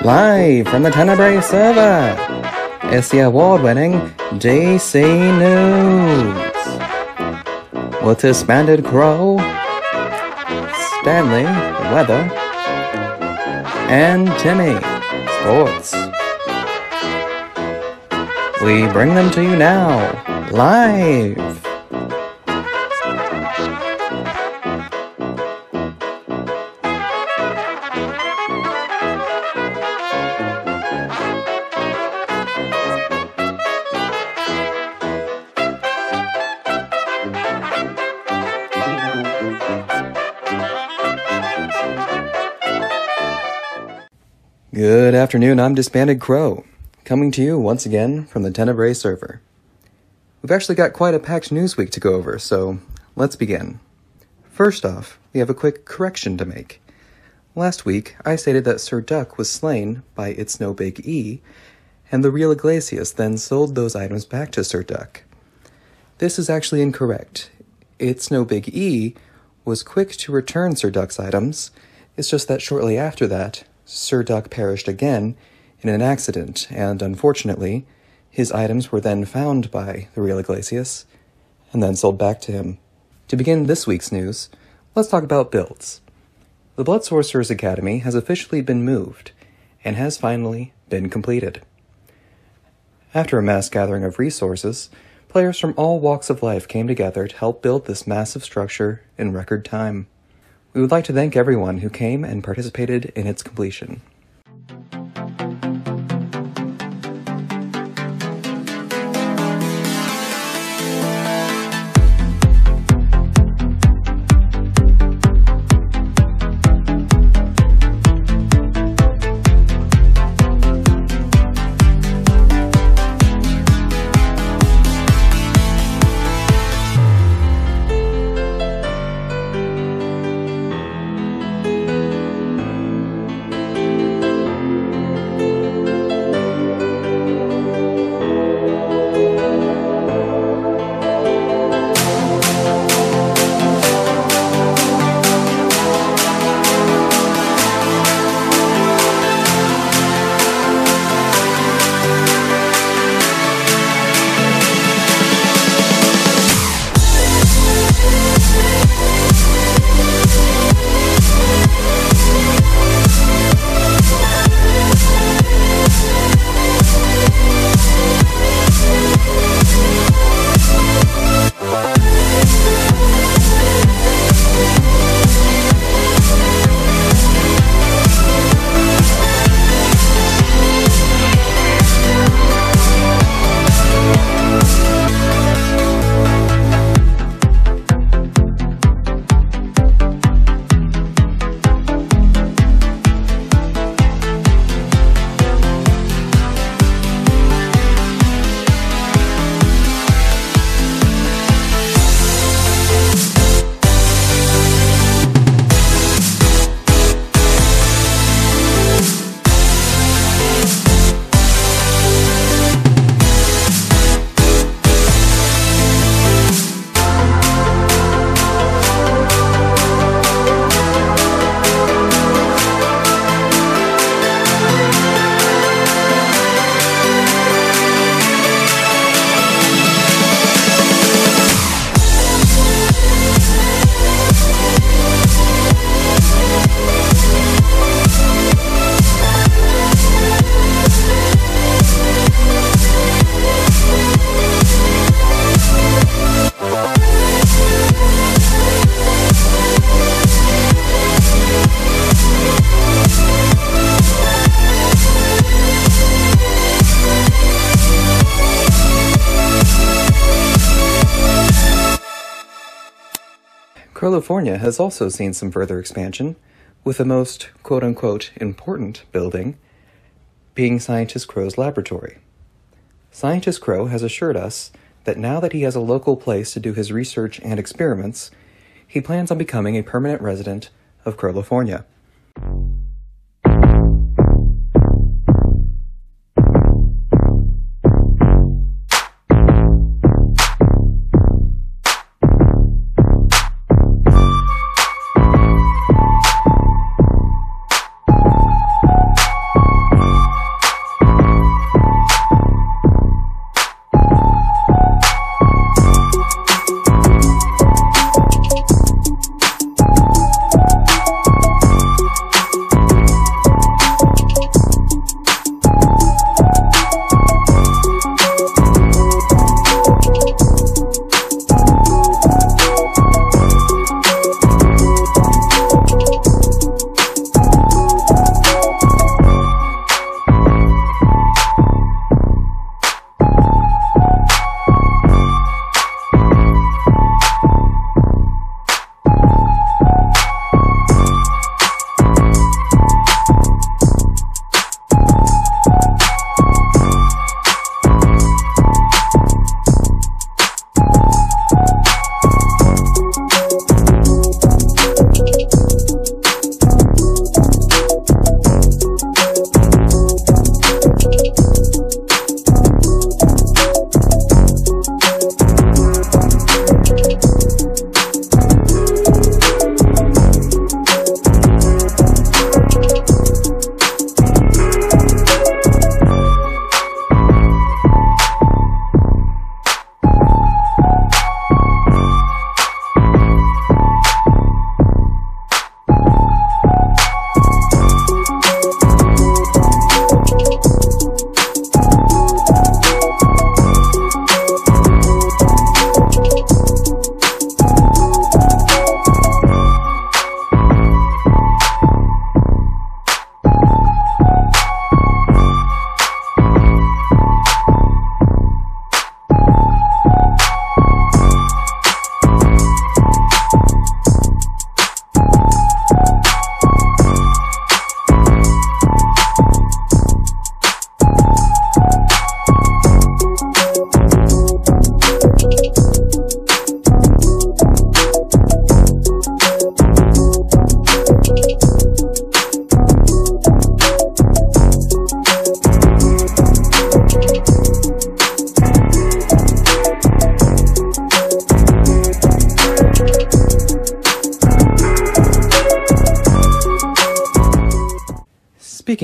Live from the Tenebrae server, it's the award-winning DC News. With his Banded Crow, Stanley, Weather, and Timmy, Sports. We bring them to you now, live. Good afternoon, I'm Disbanded Crow, coming to you once again from the Tenebrae server. We've actually got quite a packed news week to go over, so let's begin. First off, we have a quick correction to make. Last week, I stated that Sir Duck was slain by It's No Big E, and the real Iglesias then sold those items back to Sir Duck. This is actually incorrect. It's No Big E was quick to return Sir Duck's items, it's just that shortly after that, Sir Duck perished again in an accident, and unfortunately, his items were then found by the real Iglesias, and then sold back to him. To begin this week's news, let's talk about builds. The Blood Sorcerer's Academy has officially been moved, and has finally been completed. After a mass gathering of resources, players from all walks of life came together to help build this massive structure in record time. We would like to thank everyone who came and participated in its completion. California has also seen some further expansion, with the most quote-unquote important building being Scientist Crow's laboratory. Scientist Crow has assured us that now that he has a local place to do his research and experiments, he plans on becoming a permanent resident of California.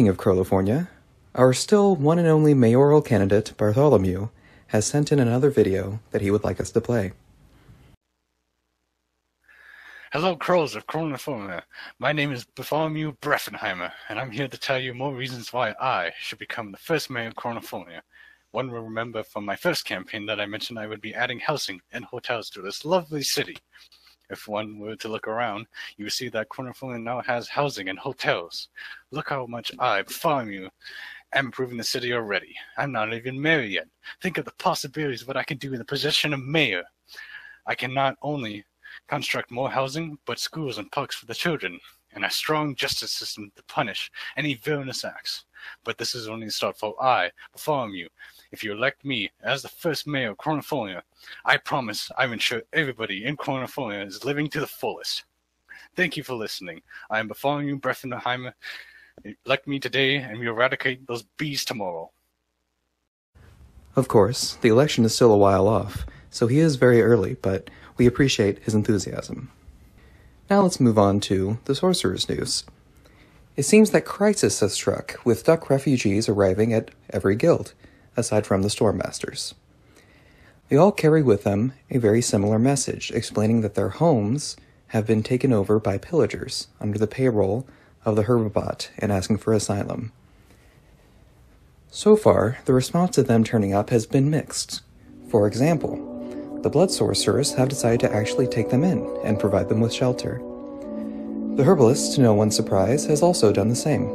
speaking of California, our still one and only mayoral candidate, Bartholomew, has sent in another video that he would like us to play. Hello, crows of California. My name is Bartholomew Breffenheimer, and I'm here to tell you more reasons why I should become the first mayor of California. One will remember from my first campaign that I mentioned I would be adding housing and hotels to this lovely city. If one were to look around, you would see that California now has housing and hotels. Look how much I, Bartholomew, am improving the city already. I'm not even mayor yet. Think of the possibilities of what I can do in the position of mayor. I can not only construct more housing, but schools and parks for the children, and a strong justice system to punish any villainous acts. But this is only the start, for I, Bartholomew, if you elect me as the first mayor of California, I promise I will ensure everybody in California is living to the fullest. Thank you for listening. I am Bartholomew Breffenheimer. Elect me today, and we eradicate those bees tomorrow. Of course, the election is still a while off, so he is very early, but we appreciate his enthusiasm. Now let's move on to the sorcerer's news. It seems that crisis has struck, with duck refugees arriving at every guild, aside from the Stormmasters. They all carry with them a very similar message, explaining that their homes have been taken over by pillagers under the payroll of the Herbobot and asking for asylum. So far, the response to them turning up has been mixed. For example, the blood sorcerers have decided to actually take them in and provide them with shelter. The herbalist, to no one's surprise, has also done the same.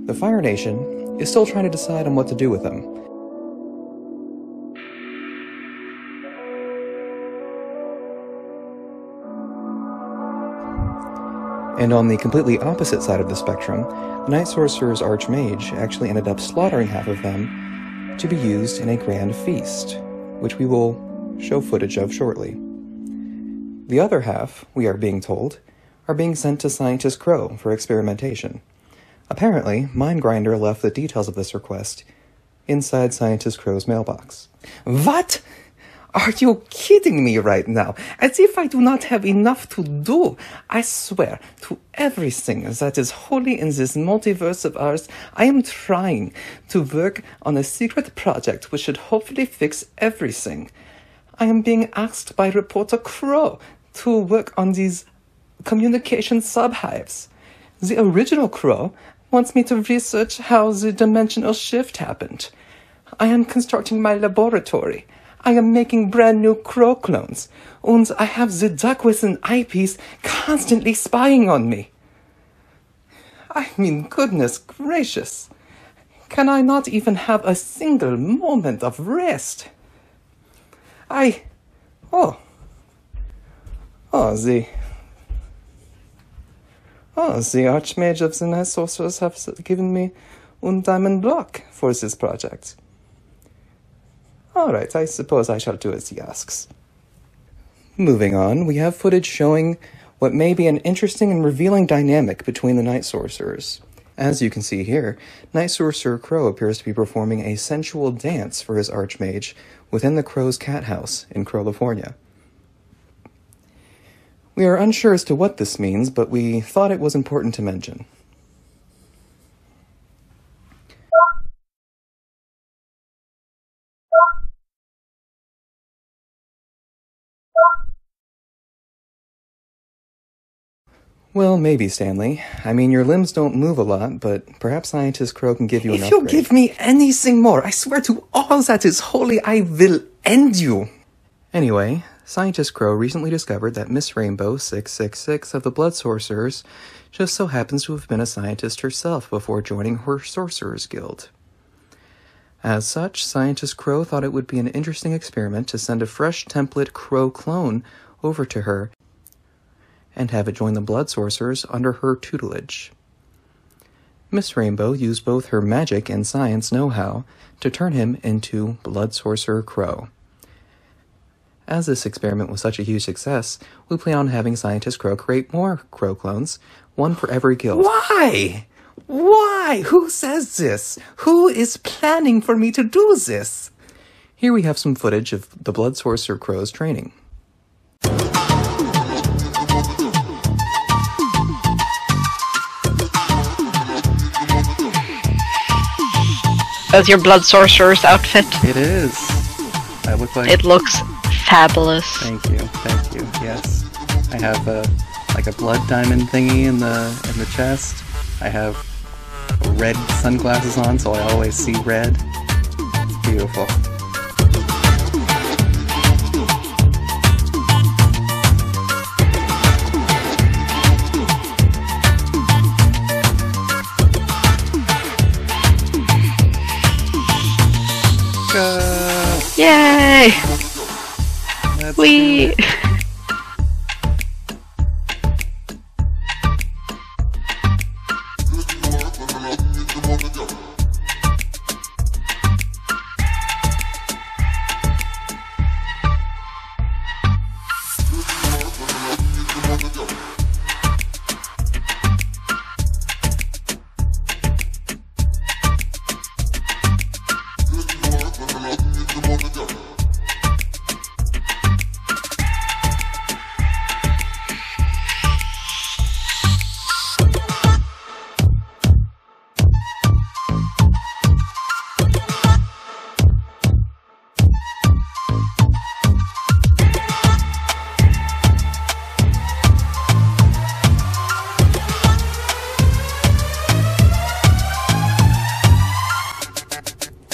The Fire Nation is still trying to decide on what to do with them. And on the completely opposite side of the spectrum, the Night Sorcerer's Archmage actually ended up slaughtering half of them to be used in a grand feast, which we will show footage of shortly. The other half, we are being told, are being sent to Scientist Crow for experimentation. Apparently, Mindgrinder left the details of this request inside Scientist Crow's mailbox. What? Are you kidding me right now? As if I do not have enough to do. I swear to everything that is holy in this multiverse of ours, I am trying to work on a secret project which should hopefully fix everything. I am being asked by Reporter Crow to work on these communication subhives. The original Crow wants me to research how the dimensional shift happened. I am constructing my laboratory. I am making brand new crow clones, and I have the duck with an eyepiece constantly spying on me. I mean, goodness gracious. Can I not even have a single moment of rest? The Archmage of the Night Sorcerers have given me one diamond block for this project. Alright, I suppose I shall do as he asks. Moving on, we have footage showing what may be an interesting and revealing dynamic between the Night Sorcerers. As you can see here, Night Sorcerer Crow appears to be performing a sensual dance for his Archmage within the Crow's cat house in California. We are unsure as to what this means, but we thought it was important to mention. Well, maybe, Stanley. I mean, your limbs don't move a lot, but perhaps Scientist Crow can give you an upgrade. If you give me anything more, I swear to all that is holy, I will end you. Anyway, Scientist Crow recently discovered that Miss Rainbow 666 of the Blood Sorcerers just so happens to have been a scientist herself before joining her Sorcerers Guild. As such, Scientist Crow thought it would be an interesting experiment to send a fresh template Crow clone over to her and have it join the Blood Sorcerers under her tutelage. Miss Rainbow used both her magic and science know-how to turn him into Blood Sorcerer Crow. As this experiment was such a huge success, we plan on having Scientist Crow create more Crow clones, one for every guild. Why? Why? Who says this? Who is planning for me to do this? Here we have some footage of the Blood Sorcerer Crow's training. That's your Blood Sorcerer's outfit. It is. I look like... It looks fabulous. Thank you, yes. I have like a blood diamond thingy in the chest. I have red sunglasses on, so I always see red. Beautiful. Yay! That's We. good.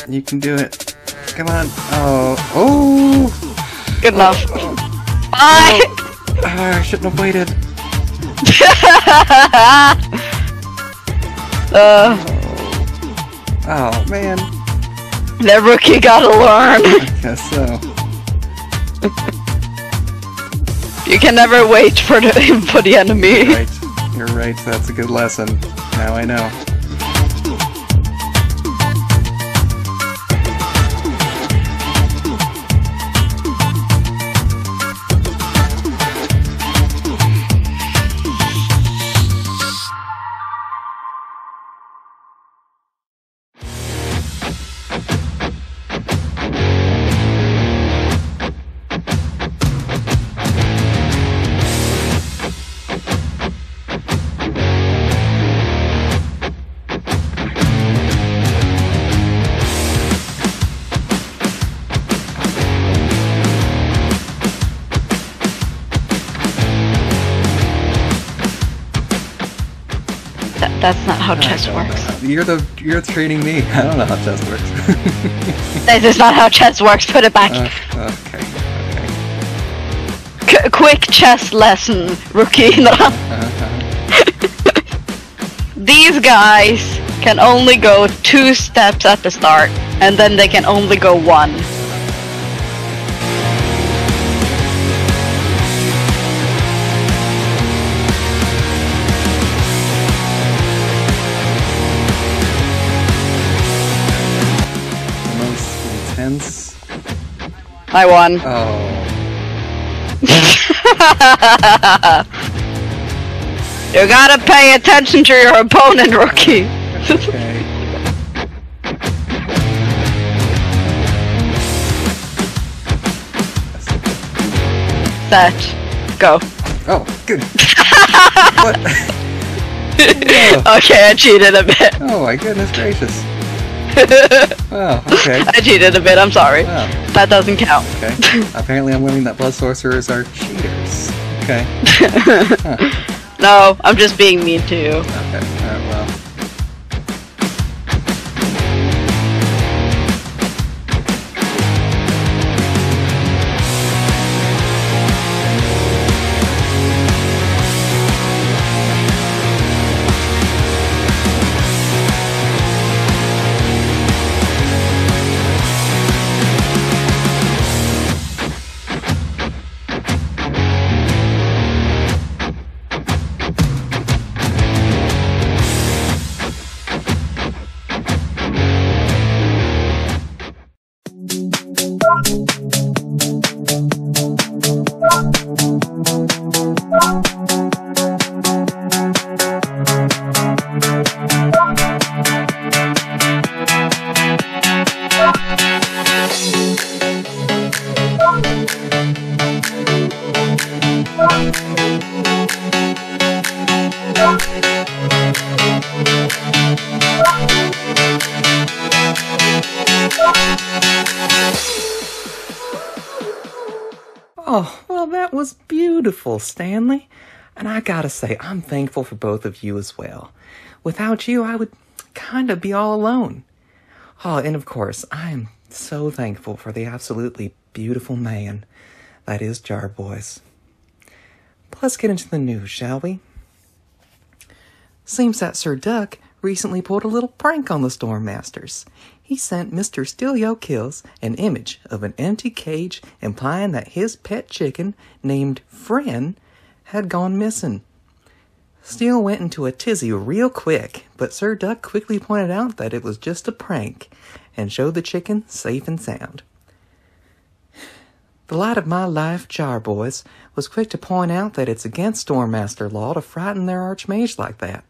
You can do it. Come on. Oh. Good enough. Bye! I shouldn't have waited. Oh, man. The rookie gotta learn. I guess so. You can never wait for the enemy. You're right. That's a good lesson. Now I know. That's not how chess works. You're training me. I don't know how chess works. This is not how chess works. Put it back. Okay. Quick chess lesson, rookie. These guys can only go 2 steps at the start, and then they can only go 1. I won. Oh. You gotta pay attention to your opponent, rookie. Okay. Set. Go. Oh, good. What? Okay, I cheated a bit. Oh my goodness gracious. Oh, okay. I cheated a bit, I'm sorry. Wow. That doesn't count. Okay. Apparently I'm learning that blood sorcerers are cheaters. Okay. Huh. No, I'm just being mean to you. Okay. Alright, well. Oh, well, that was beautiful, Stanley. And I gotta say, I'm thankful for both of you as well. Without you, I would kind of be all alone. Oh, and of course, I am so thankful for the absolutely beautiful man that is Jarboys. But let's get into the news, shall we? Seems that Sir Duck recently pulled a little prank on the Storm Masters. He sent Mr. Steal-Yo-Kills an image of an empty cage implying that his pet chicken, named Fran, had gone missing. Steele went into a tizzy real quick, but Sir Duck quickly pointed out that it was just a prank and showed the chicken safe and sound. The light of my life, Jarboys, was quick to point out that it's against Stormmaster law to frighten their archmage like that.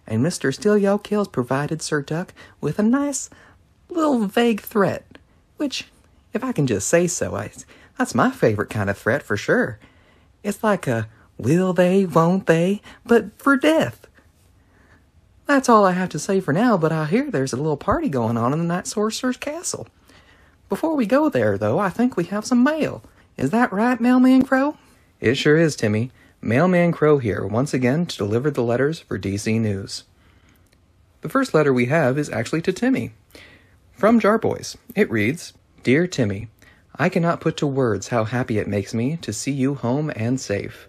And Mr. Steal-Yo-Kills provided Sir Duck with a nice little vague threat, which, if I can just say so, that's my favorite kind of threat for sure. It's like a will they, won't they, but for death. That's all I have to say for now, but I hear there's a little party going on in the Night Sorcerer's castle. Before we go there, though, I think we have some mail. Is that right, Mailman Crow? It sure is, Timmy. Mailman Crow here, once again to deliver the letters for DC News. The first letter we have is actually to Timmy. From Jarboys. It reads, Dear Timmy, I cannot put to words how happy it makes me to see you home and safe.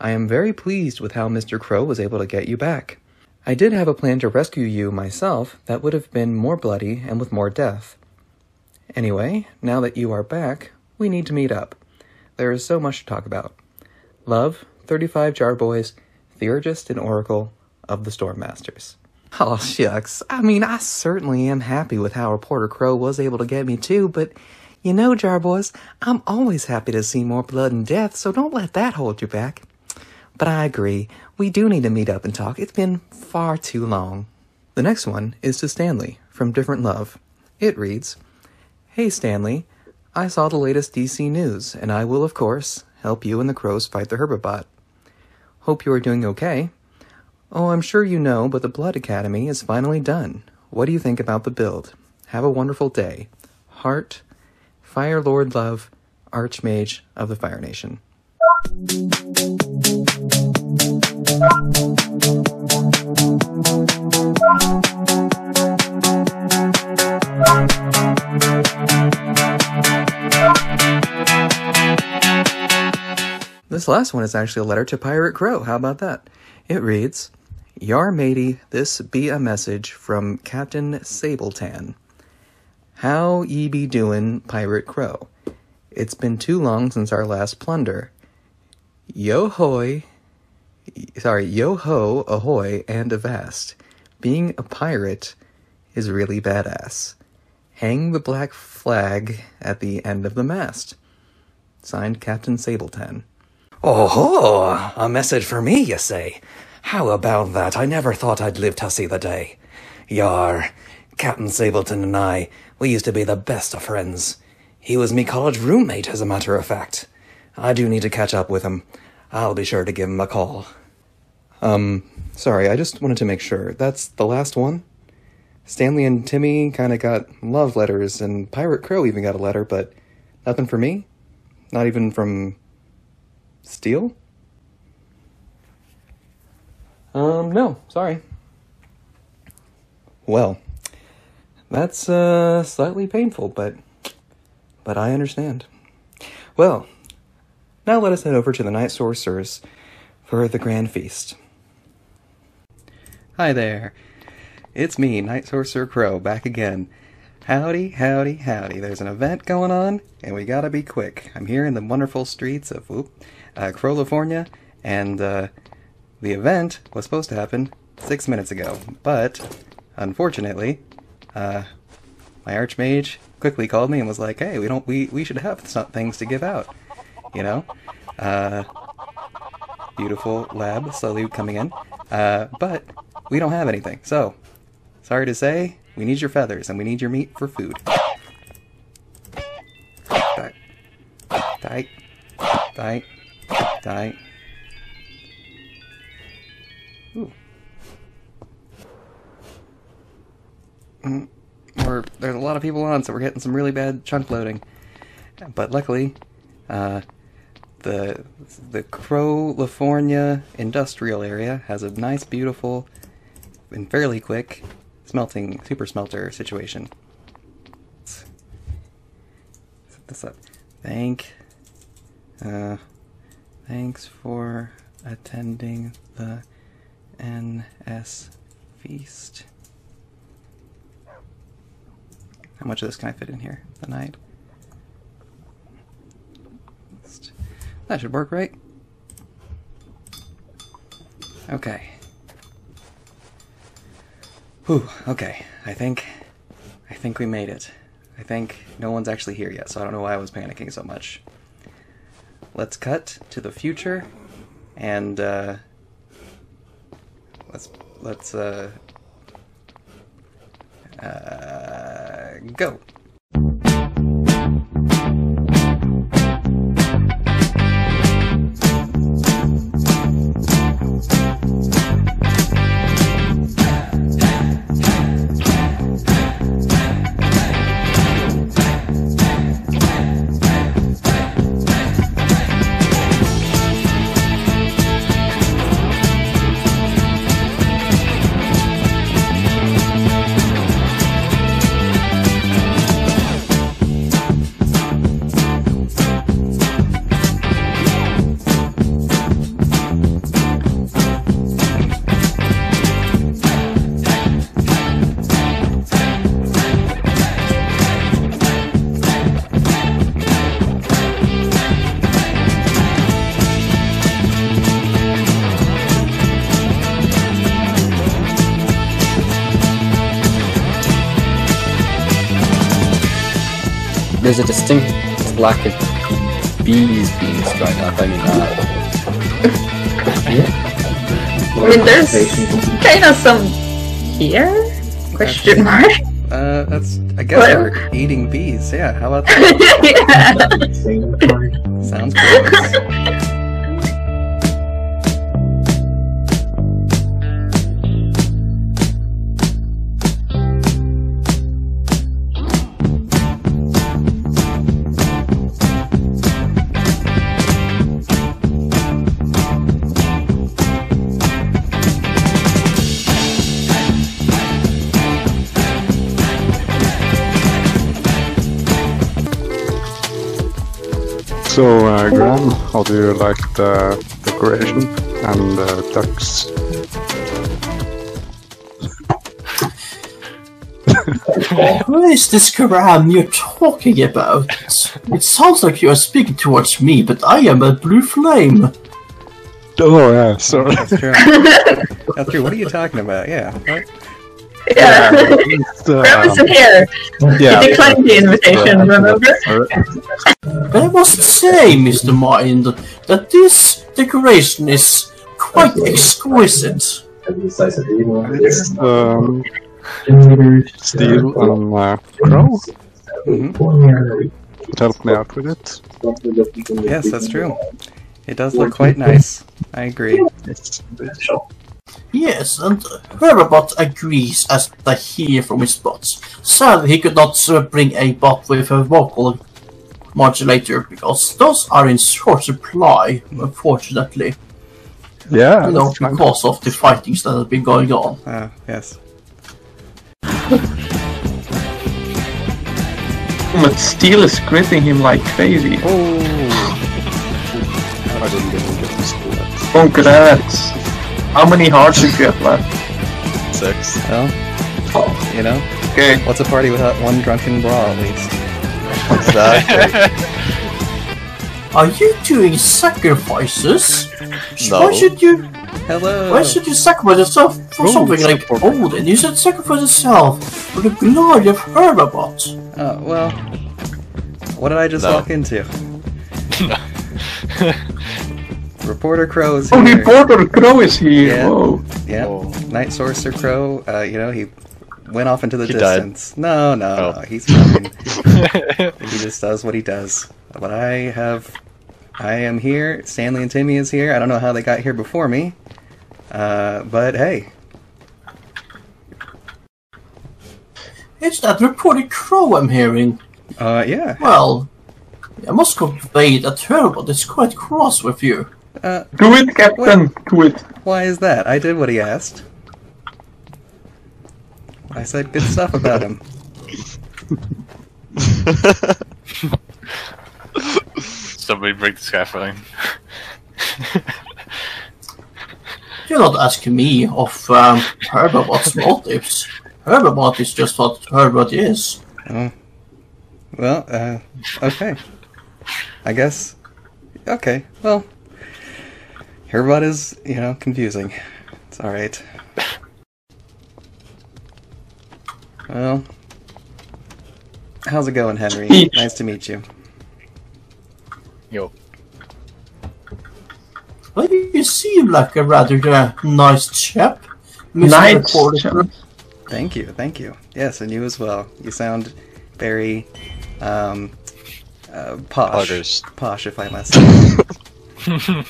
I am very pleased with how Mr. Crow was able to get you back. I did have a plan to rescue you myself that would have been more bloody and with more death. Anyway, now that you are back, we need to meet up. There is so much to talk about. Love, 35 Jarboys, Theurgist and Oracle of the Storm Masters. Oh, shucks. I mean, I certainly am happy with how Reporter Crow was able to get me too, but you know, Jarboys, I'm always happy to see more blood and death, so don't let that hold you back. But I agree, we do need to meet up and talk. It's been far too long. The next one is to Stanley, from Different Love. It reads, Hey Stanley, I saw the latest DC news, and I will, of course, help you and the Crows fight the Herbibot. Hope you are doing okay. Oh, I'm sure you know, but the Blood Academy is finally done. What do you think about the build? Have a wonderful day. Heart, Fire Lord Love, Archmage of the Fire Nation. This last one is actually a letter to Pirate Crow. How about that? It reads, Yar matey, this be a message from Captain Sabletan. How ye be doin', Pirate Crow? It's been too long since our last plunder. Yo-ho, ahoy, and avast. Being a pirate is really badass. Hang the black flag at the end of the mast. Signed, Captain Sabletan. Oh, a message for me, you say? How about that? I never thought I'd live to see the day. Yar, Captain Sableton and I, we used to be the best of friends. He was me college roommate, as a matter of fact. I do need to catch up with him. I'll be sure to give him a call. Sorry, I just wanted to make sure. That's the last one? Stanley and Timmy kind of got love letters, and Pirate Crow even got a letter, but nothing for me? Not even from Steele? No, sorry. Well, that's slightly painful, but I understand. Well, now let us head over to the Night Sorcerers for the Grand Feast. Hi there. It's me, Night Sorcerer Crow, back again. Howdy, howdy, howdy. There's an event going on, and we gotta be quick. I'm here in the wonderful streets of California, and the event was supposed to happen 6 minutes ago, but unfortunately, my Archmage quickly called me and was like, "Hey, we should have some things to give out, you know." Beautiful lab slowly coming in, but we don't have anything. So, sorry to say, we need your feathers and we need your meat for food. Die, die, die, Die. Ooh. There's a lot of people on, so we're getting some really bad chunk loading. But luckily, the California industrial area has a nice, beautiful, and fairly quick smelting super smelter situation. Let's set this up. Thanks for attending the NS Feast. How much of this can I fit in here? The night? That should work, right? Okay. Whew, okay. I think we made it. I think no one's actually here yet, so I don't know why I was panicking so much. Let's cut to the future, and let's go. There's a distinct lack of bees being sprung up. I mean, I mean, there's kind of some here? Question mark? I guess we're eating bees. Yeah, how about that? Yeah. Sounds gross. So, Graham, how do you like the decoration and the ducks? Who is this Graham you're talking about? It sounds like you are speaking towards me, but I am a blue flame. Oh, yeah, sorry. That's true. That's true. What are you talking about? Yeah. What? Yeah. Graham isn't here. Yeah. He declined the invitation, remember? But I must say, Mr. Mind, that this decoration is quite exquisite. It's steel and crow. It helped me out with it. Yes, that's true. It does look quite nice. I agree. Yes, and Herbert agrees as I hear from his bots. Sadly, he could not bring a bot with a vocal modulator because those are in short supply, unfortunately. Yeah, You know, because of the fightings that have been going on. Yes. But Steel is gripping him like crazy. I didn't even get to school that. Congrats! How many hearts did you have left? 6. Well, you know, Okay. what's a party without one drunken brawl, at least? Exactly. Are you doing sacrifices? No. Why should you? Hello! Why should you sacrifice yourself for something like Odin? You should sacrifice yourself for the glory of Herbert. Well, what did I just walk into? Reporter Crow's Oh, here. Reporter Crow is here! Yeah. Whoa. Yeah, Whoa. Night Sorcerer Crow, you know, he went off into the He died. distance. No, Oh. he's fine. He just does what he does. But I have I am here. Stanley and Timmy is here. I don't know how they got here before me. But hey. It's that reported crow I'm hearing. Yeah. Well, I must convey that Herbert is quite cross with you. Do it, Captain! Do it! Why is that? I did what he asked. I said good stuff about him. Somebody break the scaffolding. You're not asking me of Herbert's motives. Herbert is just what Herbert is. Oh. Well, okay. I guess. Okay, well. Herbert is, confusing. It's alright. Well. How's it going, Henry? Nice to meet you. Yo. Well, you seem like a rather nice chap. Nice chap. Thank you. Yes, and you as well. You sound very, posh. Poggers. Posh, if I must say.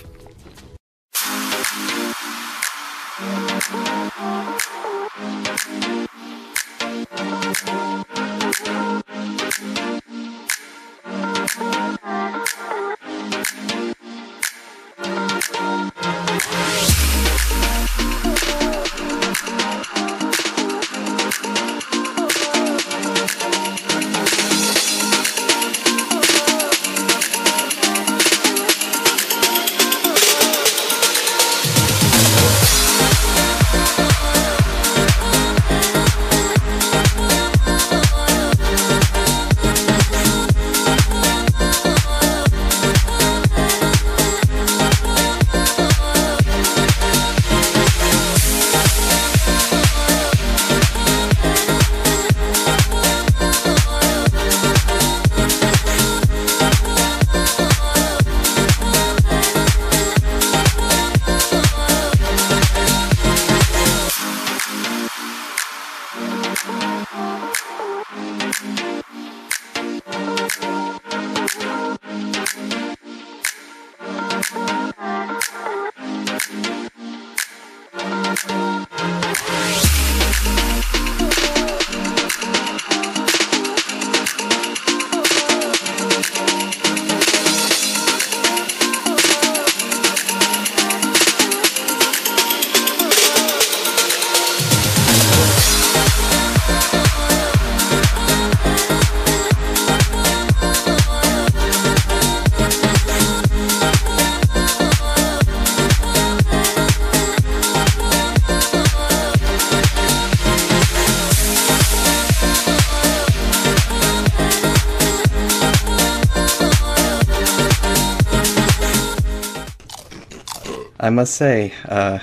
I must say, Mr.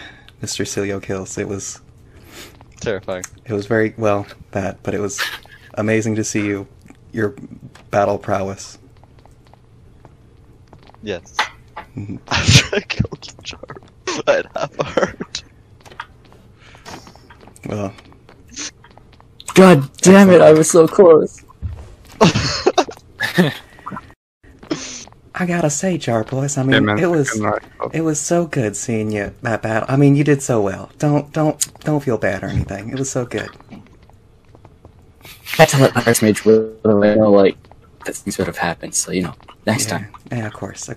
Cilio Kills, it was terrifying. It was very, well, that, but it was amazing to see your battle prowess. Yes. After I killed the jar, I had half a heart. Well. God damn it, I was so close. I gotta say, Jar Boys, I mean, it was so good seeing you that battle. I mean, you did so well. Don't feel bad or anything. It was so good. I had to let my Archmage know, like, that things would have happened, so, next time. Yeah, of course.